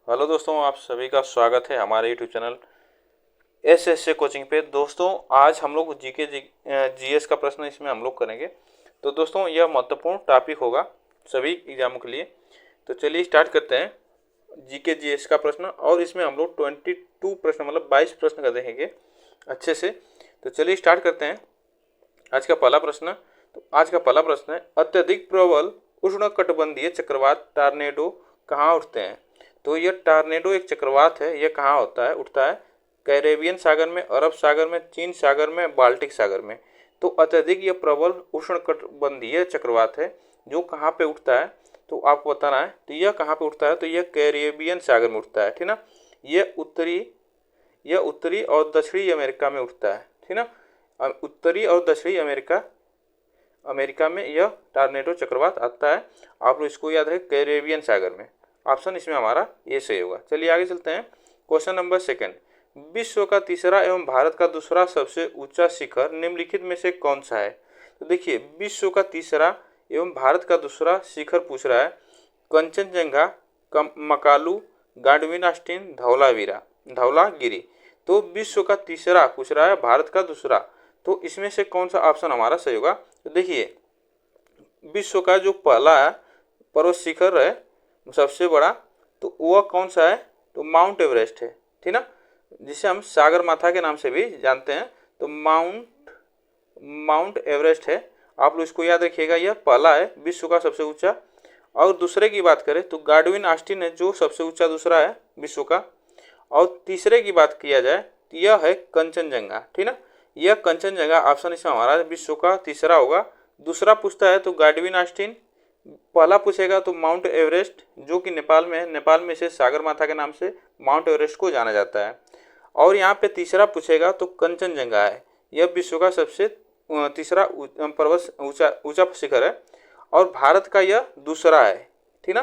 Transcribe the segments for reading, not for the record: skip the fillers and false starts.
Hello दोस्तों, आप सभी का स्वागत है हमारे यूट्यूब चैनल एस कोचिंग पे। दोस्तों, आज हम लोग जीएस का प्रश्न इसमें हम लोग करेंगे। तो दोस्तों, यह महत्वपूर्ण टॉपिक होगा सभी एग्जामों के लिए। तो चलिए स्टार्ट करते हैं जीके जीएस का प्रश्न। और इसमें हम लोग 22 प्रश्न मतलब 22 प्रश्न कर देंगे अच्छे से। तो चलिए स्टार्ट करते हैं आज का पहला प्रश्न। तो आज का पहला प्रश्न है, अत्यधिक प्रबल उष्णकटिबंधीय चक्रवात टॉर्नेडो कहाँ उठते हैं। तो यह टॉर्नेडो एक चक्रवात है। यह कहाँ उठता है कैरेबियन सागर में, अरब सागर में, चीन सागर में, बाल्टिक सागर में। तो अत्यधिक यह प्रबल उष्णकटिबंधीय चक्रवात है जो कहाँ पे उठता है, तो आपको बताना है। तो यह कहाँ पे उठता है, तो यह कैरेबियन सागर में उठता है, ठीक ना। यह उत्तरी और दक्षिणी अमेरिका में उठता है, ठीक ना। उत्तरी और दक्षिणी अमेरिका में यह टॉर्नेडो चक्रवात आता है। आप लोग इसको याद रखें, कैरेबियन सागर में। ऑप्शन इसमें हमारा ये सही होगा। चलिए आगे चलते हैं। क्वेश्चन नंबर सेकंड, विश्व का तीसरा एवं भारत का दूसरा सबसे ऊंचा शिखर निम्नलिखित में से कौन सा है। तो देखिए, विश्व का तीसरा एवं भारत का दूसरा शिखर पूछ रहा है। कंचनजंगा, मकालू, गाडविन आस्टीन, धौलागिरी। तो विश्व का तीसरा पूछ रहा है, भारत का दूसरा। तो इसमें से कौन सा ऑप्शन हमारा सही होगा। तो देखिए, विश्व का जो पहला पर्वत शिखर है सबसे बड़ा, तो वह कौन सा है, तो माउंट एवरेस्ट है, ठीक ना, जिसे हम सागर माथा के नाम से भी जानते हैं। तो माउंट एवरेस्ट है। आप लोग इसको याद रखिएगा, यह पहला है विश्व का सबसे ऊंचा। और दूसरे की बात करें तो गाडविन आस्टीन है जो सबसे ऊंचा दूसरा है विश्व का। और तीसरे की बात किया जाए तो यह है कंचनजंगा, ठीक ना। यह कंचनजंगा ऑप्शन इसमें हमारा विश्व का तीसरा होगा। दूसरा पूछता है तो गाडविन आस्टीन। पहला पूछेगा तो माउंट एवरेस्ट जो कि नेपाल में है। नेपाल में इसे सागर माथा के नाम से माउंट एवरेस्ट को जाना जाता है। और यहाँ पे तीसरा पूछेगा तो कंचनजंगा है। यह विश्व का सबसे तीसरा पर्वत ऊंचा शिखर है। और भारत का यह दूसरा है, ठीक ना।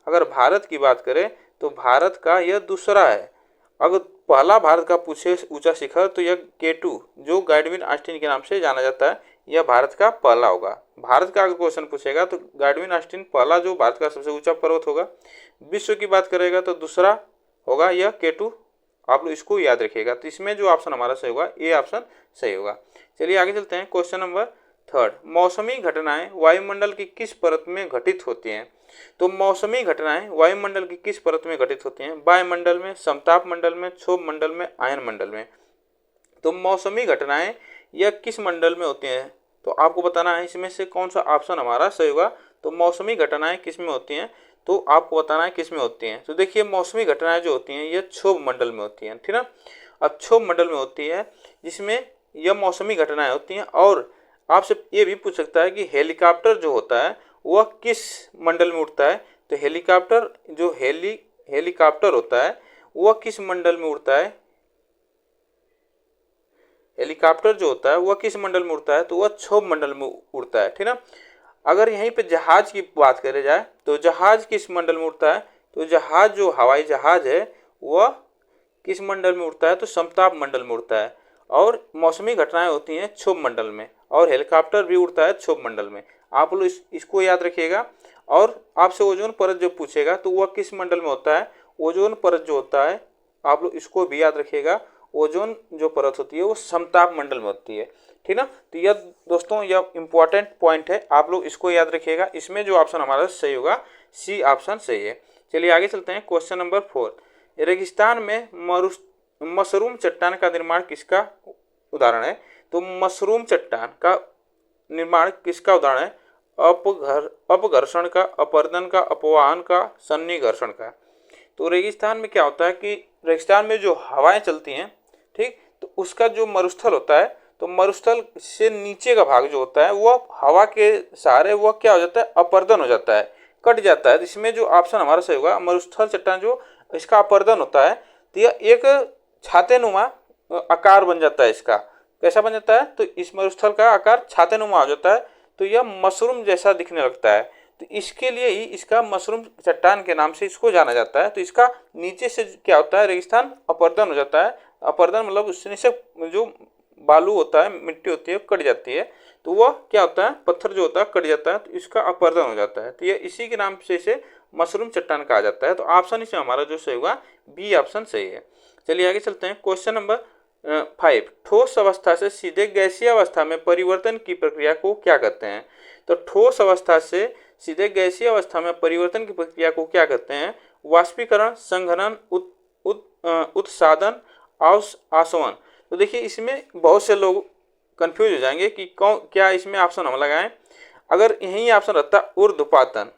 अगर भारत की बात करें तो भारत का यह दूसरा है। अगर पहला भारत का पूछे ऊंचा शिखर तो यह K2 जो गाडविन आस्टीन के नाम से जाना जाता है, यह भारत का पहला होगा। भारत का अगर क्वेश्चन पूछेगा तो गाडविन आस्टीन पहला जो भारत का सबसे ऊंचा पर्वत होगा। विश्व की बात करेगा तो दूसरा होगा यह K2। आप लोग इसको याद रखिएगा। तो इसमें जो ऑप्शन हमारा सही होगा, ये ऑप्शन सही होगा। चलिए आगे चलते हैं। क्वेश्चन नंबर थर्ड, मौसमी घटनाएं वायुमंडल की किस परत में घटित होती हैं। तो मौसमी घटनाएं वायुमंडल की किस परत में घटित होती हैं, वायुमंडल में, समताप मंडल में, क्षोभ मंडल में, आयन मंडल में। तो मौसमी घटनाएं यह किस मंडल में होती हैं, तो आपको बताना है इसमें से कौन सा ऑप्शन हमारा सही होगा। तो मौसमी घटनाएं किस में होती हैं, तो आपको बताना है किस में होती हैं। तो देखिए, मौसमी घटनाएं जो होती हैं यह क्षोभ मंडल में होती हैं, ठीक ना। अब क्षोभ मंडल में होती है जिसमें यह मौसमी घटनाएं होती हैं। और आपसे ये भी पूछ सकता है कि हेलीकॉप्टर जो होता है वह किस मंडल में उड़ता है। तो हेलीकॉप्टर होता है वह किस मंडल में उड़ता है। हेलीकॉप्टर जो होता है वह किस मंडल में उड़ता है, तो वह क्षोभ मंडल में उड़ता है, ठीक ना। अगर यहीं पे जहाज की बात करें जाए तो जहाज किस मंडल में उड़ता है, तो जहाज जो हवाई जहाज है वह किस मंडल में उड़ता है, तो समताप मंडल में उड़ता है। और मौसमी घटनाएं होती हैं क्षोभ मंडल में, और हेलीकॉप्टर भी उड़ता है क्षोभ मंडल में। आप लोग इसको याद रखिएगा। और आपसे ओजोन परत जो पूछेगा तो वह किस मंडल में होता है, ओजोन परत जो होता है आप लोग इसको भी याद रखिएगा। ओजोन जो परत होती है वो समताप मंडल में होती है, ठीक ना। तो यह दोस्तों यह इंपॉर्टेंट पॉइंट है, आप लोग इसको याद रखिएगा। इसमें जो ऑप्शन हमारा सही होगा, सी ऑप्शन सही है। चलिए आगे चलते हैं। क्वेश्चन नंबर 4, रेगिस्तान में मशरूम चट्टान का निर्माण किसका उदाहरण है। तो मशरूम चट्टान का निर्माण किसका उदाहरण है, अपघर्षण का, अपरदन का, अपवाहन का, सन्निघर्षण का। तो रेगिस्तान में क्या होता है कि रेगिस्तान में जो हवाएं चलती हैं, ठीक, तो उसका जो मरुस्थल होता है, तो मरुस्थल से नीचे का भाग जो होता है वह हवा के सहारे वह क्या हो जाता है, अपरदन हो जाता है, कट जाता है। इसमें जो ऑप्शन हमारा सही होगा, मरुस्थल चट्टान जो इसका अपरदन होता है तो यह एक छातेनुमा आकार बन जाता है। इसका कैसा बन जाता है, तो इस मरुस्थल का आकार छातेनुमा हो जाता है, तो यह मशरूम जैसा दिखने लगता है। तो इसके लिए ही इसका मशरूम चट्टान के नाम से इसको जाना जाता है। तो इसका नीचे से क्या होता है, रेगिस्तान अपरदन हो जाता है। अपरदन मतलब उससे नीचे जो बालू होता है, मिट्टी होती है, कट जाती है, तो वह क्या होता है, पत्थर जो होता है कट जाता है, तो इसका अपरदन हो जाता है। तो यह इसी के नाम से इसे मशरूम चट्टान कहा जाता है। तो ऑप्शन इसमें हमारा जो सही होगा बी ऑप्शन सही है। चलिए आगे चलते हैं। क्वेश्चन नंबर 5, ठोस अवस्था से सीधे गैसीय अवस्था में परिवर्तन की प्रक्रिया को क्या कहते हैं? तो ठोस अवस्था से सीधे गैसीय अवस्था में परिवर्तन की प्रक्रिया को क्या कहते हैं? वाष्पीकरण, संघनन, उत्सादन, आसवन। तो देखिए इसमें बहुत से लोग कंफ्यूज हो जाएंगे कि कौन क्या इसमें ऑप्शन हम लगाएं। अगर यही ऑप्शन रहता ऊर्ध्वपातन,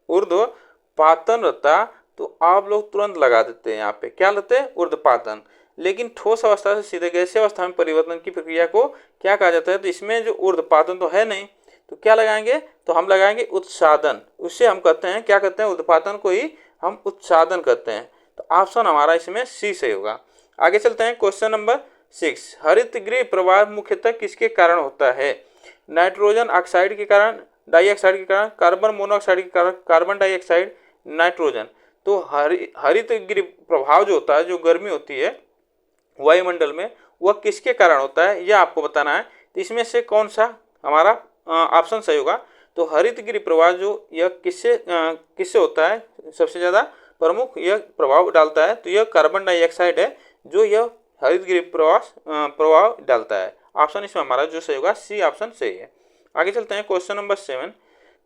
ऊर्ध्वपातन रहता तो आप लोग तुरंत लगा देते हैं। यहाँ पे क्या लेते हैं? ऊर्ध्वपातन। लेकिन ठोस अवस्था से सीधे गैसीय अवस्था में परिवर्तन की प्रक्रिया को क्या कहा जाता है? तो इसमें जो ऊर्ध्वपातन तो है नहीं, तो क्या लगाएंगे? तो हम लगाएंगे उत्सादन। उससे हम कहते हैं, क्या कहते हैं? ऊर्ध्वपातन को ही हम उत्सादन कहते हैं। तो ऑप्शन हमारा इसमें सी सही होगा। आगे चलते हैं। क्वेश्चन नंबर 6, हरित गृह प्रवाह मुख्यतः किसके कारण होता है? नाइट्रोजन ऑक्साइड के कारण, डाइऑक्साइड के कारण, कार्बन मोनोऑक्साइड के कारण, कार्बन डाइऑक्साइड, नाइट्रोजन। तो हरित गृह प्रभाव जो होता है, जो गर्मी होती है वायुमंडल में, वह किसके कारण होता है यह आपको बताना है। तो इसमें से कौन सा हमारा ऑप्शन सही होगा? तो हरित गृह प्रवाह जो यह किससे होता है? सबसे ज़्यादा प्रमुख यह प्रभाव डालता है तो यह कार्बन डाइऑक्साइड है जो यह हरित गृह प्रभाव डालता है। ऑप्शन इसमें हमारा जो सही होगा सी ऑप्शन सही है। आगे चलते हैं। क्वेश्चन नंबर 7,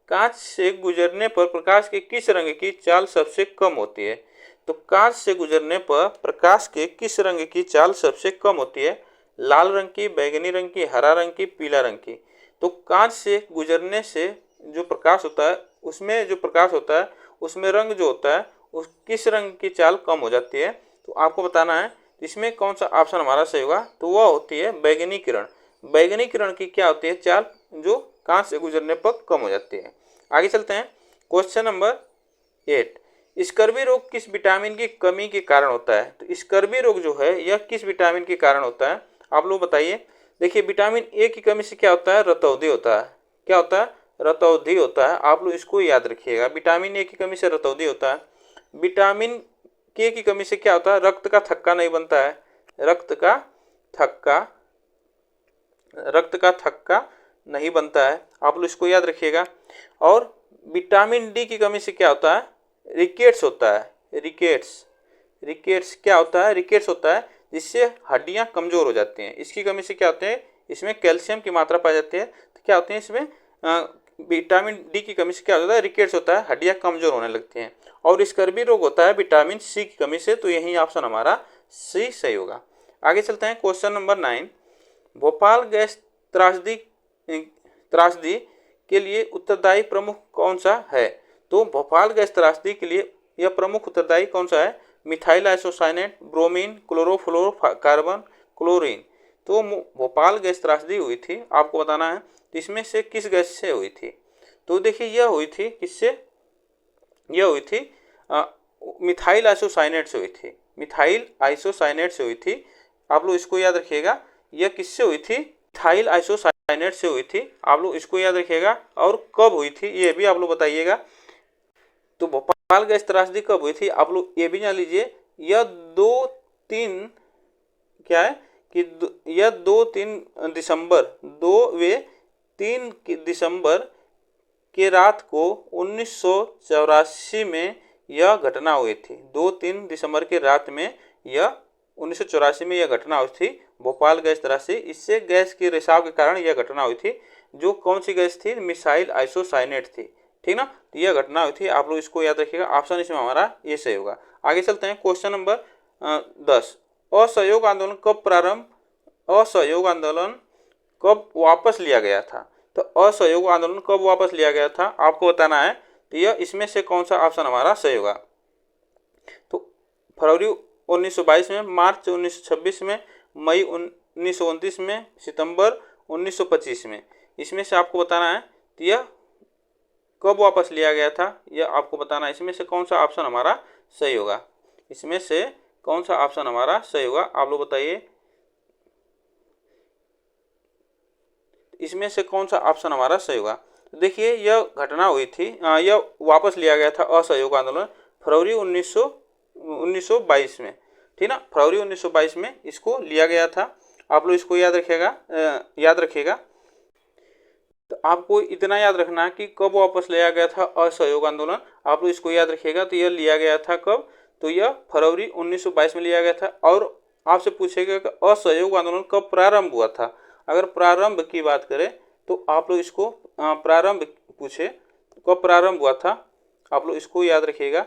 कांच से गुजरने पर प्रकाश के किस रंग की चाल सबसे कम होती है? तो कांच से गुजरने पर प्रकाश के किस रंग की चाल सबसे कम होती है? लाल रंग की, बैंगनी रंग की, हरा रंग की, पीला रंग की। तो कांच से गुजरने से जो प्रकाश होता है, उसमें जो प्रकाश होता है उसमें रंग जो होता है उस किस रंग की चाल कम हो जाती है? तो आपको बताना है इसमें कौन सा ऑप्शन हमारा सही होगा। तो वह होती है बैंगनी किरण। बैंगनी किरण की क्या होती है? चाल जो कांच से गुजरने पर कम हो जाती है। आगे चलते हैं। क्वेश्चन नंबर 8, स्कर्वी रोग किस विटामिन की कमी के कारण होता है? तो स्कर्वी रोग जो है यह किस विटामिन के कारण होता है? आप लोग बताइए। देखिए विटामिन ए की कमी से क्या होता है? रतौंधी होता है। क्या होता है? रतौंधी होता है। आप लोग इसको याद रखिएगा। विटामिन ए की कमी से रतौंधी होता है। विटामिन के की कमी से क्या होता है? रक्त का थक्का नहीं बनता है। रक्त का थक्का नहीं बनता है। आप लोग इसको याद रखिएगा। और विटामिन डी की कमी से क्या होता है? रिकेट्स होता है। रिकेट्स क्या होता है? रिकेट्स होता है जिससे हड्डियां कमजोर हो जाती हैं। इसकी कमी से क्या होते हैं? इसमें कैल्शियम की मात्रा पाई जाती है। तो क्या होती है इसमें? विटामिन डी की कमी से क्या होता है? रिकेट्स होता है, हड्डियां कमजोर होने लगती हैं। और स्कर्वी रोग होता है विटामिन सी की कमी से। तो यही ऑप्शन हमारा सी सही होगा। आगे चलते हैं। क्वेश्चन नंबर 9, भोपाल गैस त्रासदी के लिए उत्तरदायी प्रमुख कौन सा है? तो भोपाल गैस त्रासदी के लिए यह प्रमुख उत्तरदायी कौन सा है? Methyl isocyanate, bromine, chlorofluorocarbon, chlorine. तो भोपाल गैस त्रासदी हुई थी, आपको बताना है इसमें से किस गैस से हुई थी? तो देखिए यह हुई थी किससे? यह हुई थी मिथाइल आइसोसाइनेट से हुई थी। मिथाइल आइसोसाइनेट से हुई थी। आप लोग इसको याद रखिएगा। यह किससे हुई थी? मिथाइल आइसोसाइनेट से हुई थी। आप लोग इसको याद रखिएगा। और कब हुई थी ये भी आप लोग बताइएगा। तो भोपाल गैस त्रासदी कब हुई थी? आप लोग ये भी जान लीजिए। यह 2-3 क्या है कि यह 2-3 दिसंबर 2-3 दिसंबर के रात को 1984 में यह घटना हुई थी। 2-3 दिसंबर के रात में यह 1984 में यह घटना हुई थी, भोपाल गैस त्रासदी। इससे गैस के रिसाव के कारण यह घटना हुई थी। जो कौन सी गैस थी? मिथाइल आइसोसाइनेट थी। ठीक ना? तो यह घटना हुई थी। आप लोग इसको याद रखिएगा। ऑप्शन इसमें हमारा ये सही होगा। आगे चलते हैं। क्वेश्चन नंबर 10, असहयोग आंदोलन कब वापस लिया गया था? तो असहयोग आंदोलन कब वापस लिया गया था आपको बताना है। तो यह इसमें से कौन सा ऑप्शन हमारा सही होगा? तो फरवरी 1922 में, मार्च 1926 में, मई 1929 में, सितंबर 1925 में। इसमें से आपको बताना है तो यह कब वापस लिया गया था यह आपको बताना है। इसमें से कौन सा ऑप्शन हमारा सही होगा? इसमें से कौन सा ऑप्शन हमारा सही होगा आप लोग बताइए। इसमें से कौन सा ऑप्शन हमारा सही होगा? देखिए यह घटना हुई थी, यह वापस लिया गया था असहयोग आंदोलन फरवरी 1922 में। ठीक ना? फरवरी 1922 में इसको लिया गया था। आप लोग इसको याद रखिएगा। तो आपको इतना याद रखना है कि कब वापस लिया गया था असहयोग आंदोलन, आप लोग इसको याद रखिएगा। तो यह लिया गया था कब, तो यह फरवरी 1922 में लिया गया था। और आपसे पूछेगा कि असहयोग आंदोलन कब प्रारंभ हुआ था। अगर प्रारंभ की बात करें तो आप लोग इसको प्रारंभ पूछे कब प्रारंभ हुआ था, आप लोग इसको याद रखिएगा।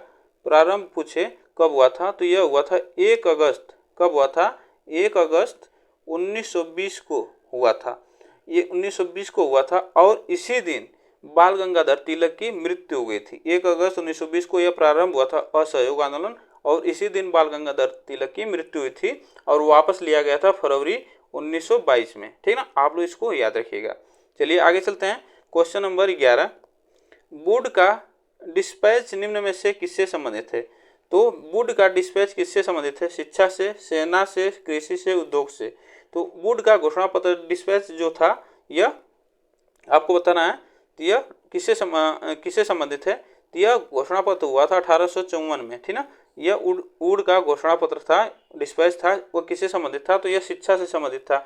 प्रारंभ पूछे कब हुआ था, तो यह हुआ था 1 अगस्त। कब हुआ था, 1 अगस्त 1920 को हुआ था। ये 1920 को हुआ था और इसी दिन बाल गंगाधर तिलक की मृत्यु हो गई थी। 1 अगस्त 1920 को यह प्रारंभ हुआ था असहयोग आंदोलन और इसी दिन बाल गंगाधर तिलक की मृत्यु हुई थी और वापस लिया गया था फरवरी 1922 में। ठीक ना, आप लोग इसको याद रखिएगा। चलिए आगे चलते हैं। क्वेश्चन नंबर 11, वुड का डिस्पैच निम्न में से किससे संबंधित है। तो वुड का डिस्पैच किससे संबंधित है, शिक्षा से, सेना से, कृषि से, उद्योग से। तो वुड का घोषणा पत्र डिस्पैच जो था यह आपको बताना है, तो यह किससे संबंधित है। तो यह घोषणा पत्र हुआ था 1854 में। ठीक ना, यह वुड का घोषणा पत्र था, डिस्पैच था, वो किससे संबंधित था, तो यह शिक्षा से संबंधित था।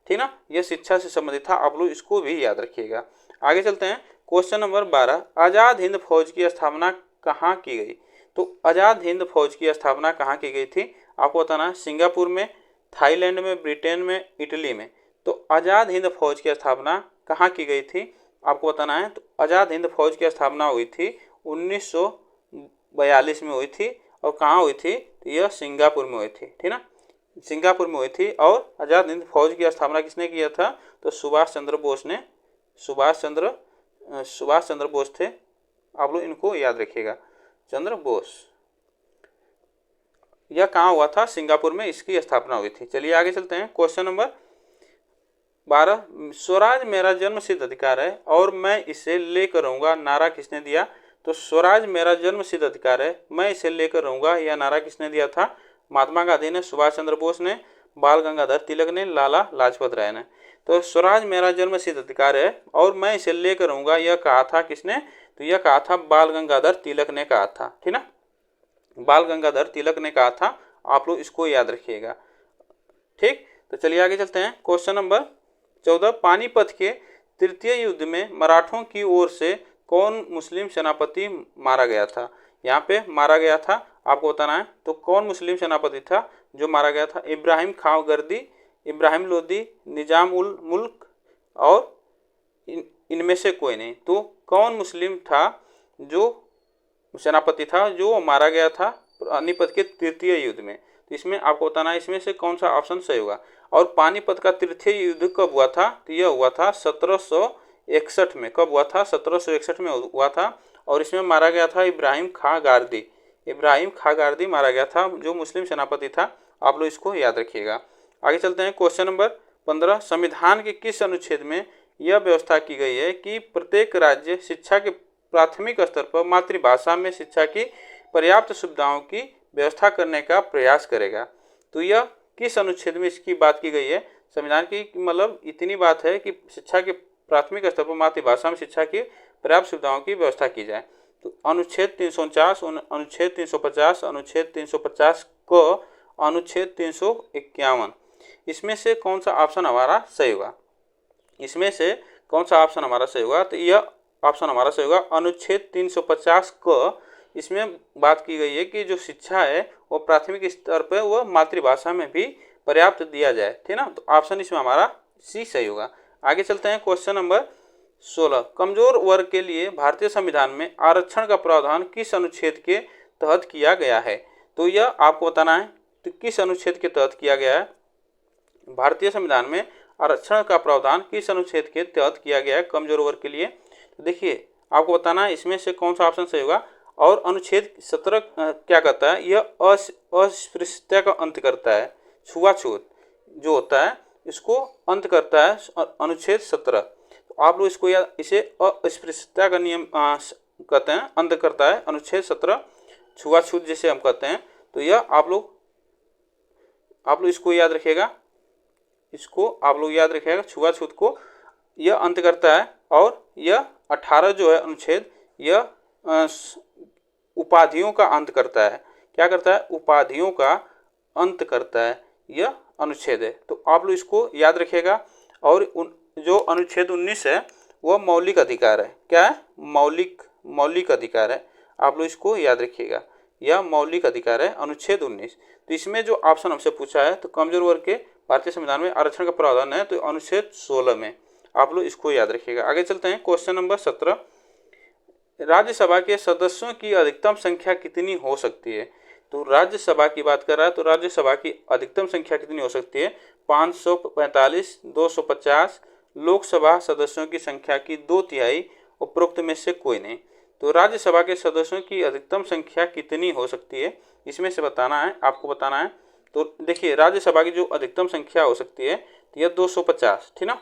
ठीक ना, यह शिक्षा से संबंधित था। आप लोग इसको भी याद रखिएगा। आगे चलते हैं। क्वेश्चन नंबर 12, आज़ाद हिंद फौज की स्थापना कहाँ की गई। तो आज़ाद हिंद फौज की स्थापना कहाँ की गई थी, आपको बताना है। सिंगापुर में, थाईलैंड में, ब्रिटेन में, इटली में। तो आज़ाद हिंद फौज की स्थापना कहाँ की गई थी, आपको बताना है। तो आज़ाद हिंद फौज की स्थापना हुई थी 1942 में हुई थी। और कहाँ हुई थी, तो यह सिंगापुर में हुई थी। ठीक ना, सिंगापुर में हुई थी। और आज़ाद हिंद फौज की स्थापना किसने किया था, तो सुभाष चंद्र बोस ने। सुभाष चंद्र बोस थे। आप लोग इनको याद रखिएगा, चंद्र बोस। यह कहाँ हुआ था, सिंगापुर में इसकी स्थापना हुई थी। चलिए आगे चलते हैं। क्वेश्चन नंबर 12, स्वराज मेरा जन्मसिद्ध अधिकार है और मैं इसे लेकर रहूंगा, नारा किसने दिया। तो स्वराज मेरा जन्मसिद्ध अधिकार है, मैं इसे लेकर रहूंगा, यह नारा किसने दिया था, महात्मा गांधी ने, सुभाष चंद्र बोस ने, बाल गंगाधर तिलक ने, लाला लाजपत राय ने। तो स्वराज मेरा जन्मसिद्ध अधिकार है और मैं इसे लेकर रहूंगा, यह कहा था किसने, तो यह कहा था बाल गंगाधर तिलक ने कहा था। ठीक ना, बाल गंगाधर तिलक ने कहा था। आप लोग इसको याद रखिएगा। ठीक, तो चलिए आगे चलते हैं। क्वेश्चन नंबर 14, पानीपत के तृतीय युद्ध में मराठों की ओर से कौन मुस्लिम सेनापति मारा गया था। यहाँ पे मारा गया था, आपको बताना है। तो कौन मुस्लिम सेनापति था जो मारा गया था, इब्राहिम खां गर्दी, इब्राहिम लोदी, निजाम उल मुल्क और इनमें से कोई नहीं। तो कौन मुस्लिम था जो सेनापति था जो मारा गया था पानीपत के तृतीय युद्ध में। तो इसमें आपको बताना है इसमें से कौन सा ऑप्शन सही होगा। और पानीपत का तृतीय युद्ध कब हुआ था, तो यह हुआ था 1761 में। कब हुआ था, 1761 में हुआ था। और इसमें मारा गया था इब्राहिम खां गारदी। इब्राहिम खां गारदी मारा गया था, जो मुस्लिम सेनापति था। आप लोग इसको याद रखिएगा। आगे चलते हैं। क्वेश्चन नंबर 15, संविधान के किस अनुच्छेद में यह व्यवस्था की गई है कि प्रत्येक राज्य शिक्षा के प्राथमिक स्तर पर मातृभाषा में शिक्षा की पर्याप्त सुविधाओं की व्यवस्था करने का प्रयास करेगा। तो यह किस अनुच्छेद में इसकी बात की गई है, संविधान की मतलब इतनी बात है कि शिक्षा के प्राथमिक स्तर पर मातृभाषा में शिक्षा की पर्याप्त सुविधाओं की व्यवस्था की जाए। तो अनुच्छेद 349, अनुच्छेद 350, अनुच्छेद 350 को अनुच्छेद 351, इसमें से कौन सा ऑप्शन हमारा सही होगा। इसमें से कौन सा ऑप्शन हमारा सही होगा, तो यह ऑप्शन हमारा सही होगा अनुच्छेद 350 को। इसमें बात की गई है कि जो शिक्षा है वो प्राथमिक स्तर पर वो मातृभाषा में भी पर्याप्त दिया जाए। ठीक ना, तो ऑप्शन इसमें हमारा सी सही होगा। आगे चलते हैं। क्वेश्चन नंबर 16, कमजोर वर्ग के लिए भारतीय संविधान में आरक्षण का प्रावधान किस अनुच्छेद के तहत किया गया है। तो यह आपको बताना है, तो किस अनुच्छेद के तहत किया गया है। भारतीय संविधान में आरक्षण का प्रावधान किस अनुच्छेद के तहत किया गया है कमजोर वर्ग के लिए। तो देखिए आपको बताना है इसमें से कौन सा ऑप्शन सही होगा। और अनुच्छेद 17 क्या कहता है, यह अस्पृश्यता का अंत करता है। छुआछूत जो होता है इसको अंत करता है अनुच्छेद 17। तो आप लोग इसको याद, इसे अस्पृश्यता का नियम कहते हैं, अंत करता है अनुच्छेद 17, छुआछूत जिसे हम कहते हैं। तो यह आप लोग इसको याद रखिएगा, इसको आप लोग याद रखिएगा, छुआछूत को यह अंत करता है। और यह 18 जो है अनुच्छेद, यह उपाधियों का अंत करता है। क्या करता है, उपाधियों का अंत करता है, यह अनुच्छेद है। तो आप लोग इसको याद रखिएगा। और जो अनुच्छेद 19 है वह मौलिक अधिकार है। क्या है? मौलिक अधिकार है। आप लोग इसको याद रखिएगा, यह मौलिक अधिकार है। अनुच्छेद 19। तो इसमें जो ऑप्शन हमसे पूछा है, तो कमजोर वर्ग के भारतीय संविधान में आरक्षण का प्रावधान है, तो अनुच्छेद 16 में। आप लोग इसको याद रखिएगा। आगे चलते हैं, क्वेश्चन नंबर 17। राज्यसभा के सदस्यों की अधिकतम संख्या कितनी हो सकती है? तो राज्यसभा की बात कर रहा है, तो राज्यसभा की अधिकतम संख्या कितनी हो सकती है? 545, 250। लोकसभा सदस्यों की संख्या की 2/3 उपरोक्त में से कोई नहीं। तो राज्यसभा के सदस्यों की अधिकतम संख्या कितनी हो सकती है, इसमें से बताना है, आपको बताना है। तो देखिए, राज्यसभा की जो अधिकतम संख्या हो सकती है यह 250, ठीक ना,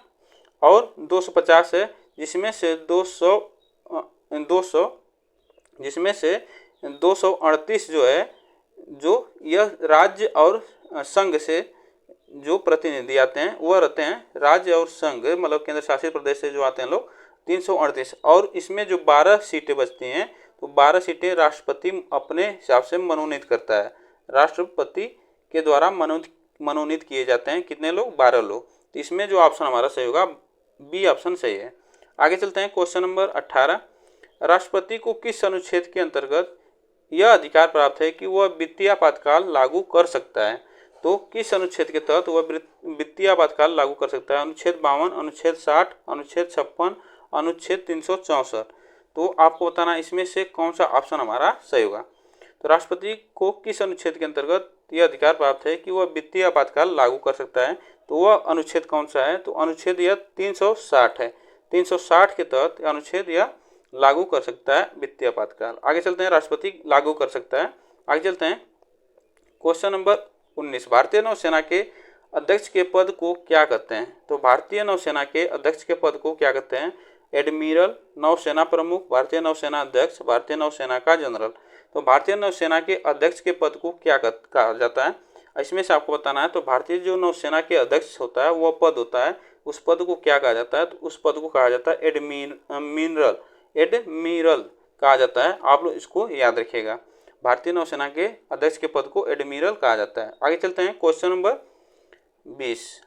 और 250 है, जिसमें से 238 जो है, जो यह राज्य और संघ से जो प्रतिनिधि आते हैं वह रहते हैं, राज्य और संघ मतलब केंद्र शासित प्रदेश से जो आते हैं लोग 338। और इसमें जो 12 सीटें बचती हैं, तो 12 सीटें राष्ट्रपति अपने हिसाब से मनोनीत करता है। राष्ट्रपति के द्वारा मनोनीत किए जाते हैं कितने लोग? 12 लोग। तो इसमें जो ऑप्शन हमारा सही होगा, बी ऑप्शन सही है। आगे चलते हैं, क्वेश्चन नंबर 18। राष्ट्रपति को किस अनुच्छेद के अंतर्गत यह अधिकार प्राप्त है कि वह वित्तीय आपातकाल लागू कर सकता है? तो किस अनुच्छेद के तहत वह वित्तीय आपातकाल लागू कर सकता है? अनुच्छेद 52, अनुच्छेद 60, अनुच्छेद 56, अनुच्छेद 364। तो आपको बताना इसमें से कौन सा ऑप्शन हमारा सही होगा। तो राष्ट्रपति को किस अनुच्छेद के अंतर्गत यह अधिकार प्राप्त है कि वह वित्तीय आपातकाल लागू कर सकता है? तो वह अनुच्छेद कौन सा है? तो अनुच्छेद यह 360 है। 360 के तहत अनुच्छेद यह लागू कर सकता है वित्तीय आपातकाल। आगे चलते हैं, राष्ट्रपति लागू कर सकता है। आगे चलते हैं, क्वेश्चन नंबर 19। भारतीय नौसेना के अध्यक्ष के पद को क्या कहते हैं? तो भारतीय नौसेना के अध्यक्ष के पद को क्या कहते हैं? एडमिरल, नौसेना प्रमुख, भारतीय नौसेना अध्यक्ष, भारतीय नौसेना का जनरल। तो भारतीय नौसेना के अध्यक्ष के पद को क्या कहा जाता है? इसमें से आपको बताना है। तो भारतीय जो नौसेना के अध्यक्ष होता है वह पद होता है, उस पद को क्या कहा जाता है? तो उस पद को कहा जाता है एडमिरल कहा जाता है। आप लोग इसको याद रखिएगा, भारतीय नौसेना के अध्यक्ष के पद को एडमिरल कहा जाता है। आगे चलते हैं, क्वेश्चन नंबर 20।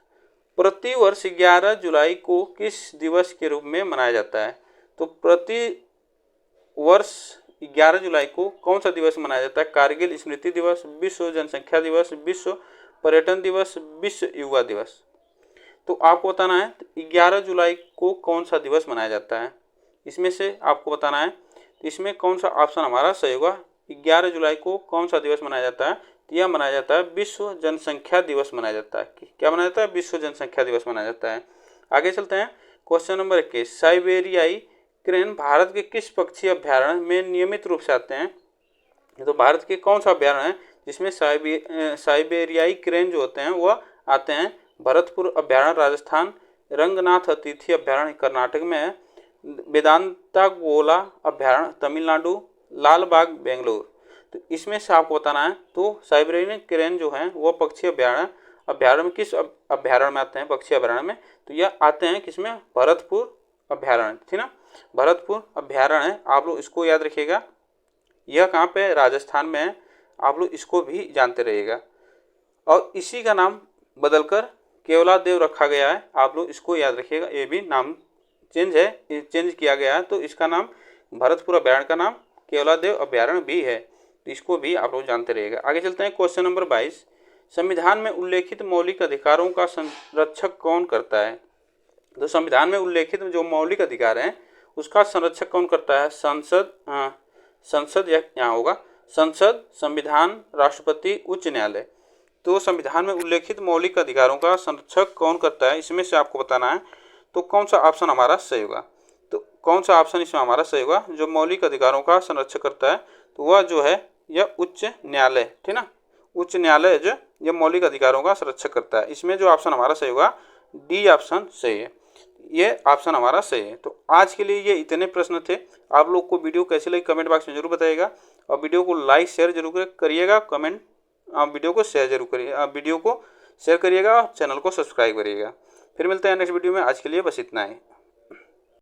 प्रति वर्ष 11 जुलाई को किस दिवस के रूप में मनाया जाता है? तो प्रति वर्ष 11 जुलाई को कौन सा दिवस मनाया जाता है? कारगिल स्मृति दिवस, विश्व जनसंख्या दिवस, विश्व पर्यटन दिवस, विश्व युवा दिवस। तो आपको बताना है 11 जुलाई को कौन सा दिवस मनाया जाता है, इसमें से आपको बताना है। तो इसमें कौन सा ऑप्शन हमारा सही होगा? 11 जुलाई को कौन सा दिवस मनाया जाता है? तो यह मनाया जाता है विश्व जनसंख्या दिवस मनाया जाता है। क्या मनाया जाता है? विश्व जनसंख्या दिवस मनाया जाता है। आगे चलते हैं, क्वेश्चन नंबर 21। साइबेरियाई क्रेन भारत के किस पक्षी अभ्यारण्य में नियमित रूप से आते हैं? तो भारत के कौन सा अभ्यारण्य है जिसमें साइबेरियाई क्रेन जो होते हैं वह आते हैं? भरतपुर अभ्यारण्य राजस्थान, रंगनाथ अतिथि अभ्यारण्य कर्नाटक में है, वेदांता गोला अभ्यारण्य तमिलनाडु, लालबाग बेंगलुरु। तो इसमें से आपको बताना है। तो साइबेरियन क्रेन जो है वह पक्षी अभ्यारण्य में किस अभ्यारण्य में आते हैं? पक्षी अभ्यारण्य में। तो यह आते हैं किसमें? भरतपुर अभ्यारण्य, ठीक ना, भरतपुर अभ्यारण्य है। आप लोग इसको याद रखिएगा, यह कहाँ पे? राजस्थान में है। आप लोग इसको भी जानते रहिएगा। और इसी का नाम बदलकर केवलादेव रखा गया है, आप लोग इसको याद रखिएगा। ये भी नाम चेंज किया गया है, तो इसका नाम भरतपुर अभ्यारण्य का नाम केवलादेव अभ्यारण्य भी है। तो इसको भी आप लोग जानते रहिएगा। आगे चलते हैं, क्वेश्चन नंबर 22। संविधान में उल्लेखित मौलिक अधिकारों का संरक्षक कौन करता है? तो संविधान में उल्लेखित जो मौलिक अधिकार हैं उसका संरक्षक कौन करता है? संसद यहाँ होगा, संसद, संविधान, राष्ट्रपति, उच्च न्यायालय। तो संविधान में उल्लेखित मौलिक अधिकारों का संरक्षक कौन करता है, इसमें से आपको बताना है। तो कौन सा ऑप्शन हमारा सही होगा? तो कौन सा ऑप्शन इसमें हमारा सही होगा? जो मौलिक अधिकारों का संरक्षण करता है तो वह जो है यह उच्च न्यायालय, ठीक ना, उच्च न्यायालय जो यह मौलिक अधिकारों का संरक्षण करता है। इसमें जो ऑप्शन हमारा सही होगा, डी ऑप्शन सही है, ये ऑप्शन हमारा सही है। तो आज के लिए ये इतने प्रश्न थे। आप लोग को वीडियो कैसे लगी कमेंट बॉक्स में जरूर बताइएगा, और वीडियो को लाइक शेयर जरूर करिएगा, वीडियो को शेयर जरूर करिए, वीडियो को शेयर करिएगा और चैनल को सब्सक्राइब करिएगा। फिर मिलते हैं नेक्स्ट वीडियो में। आज के लिए बस इतना ही।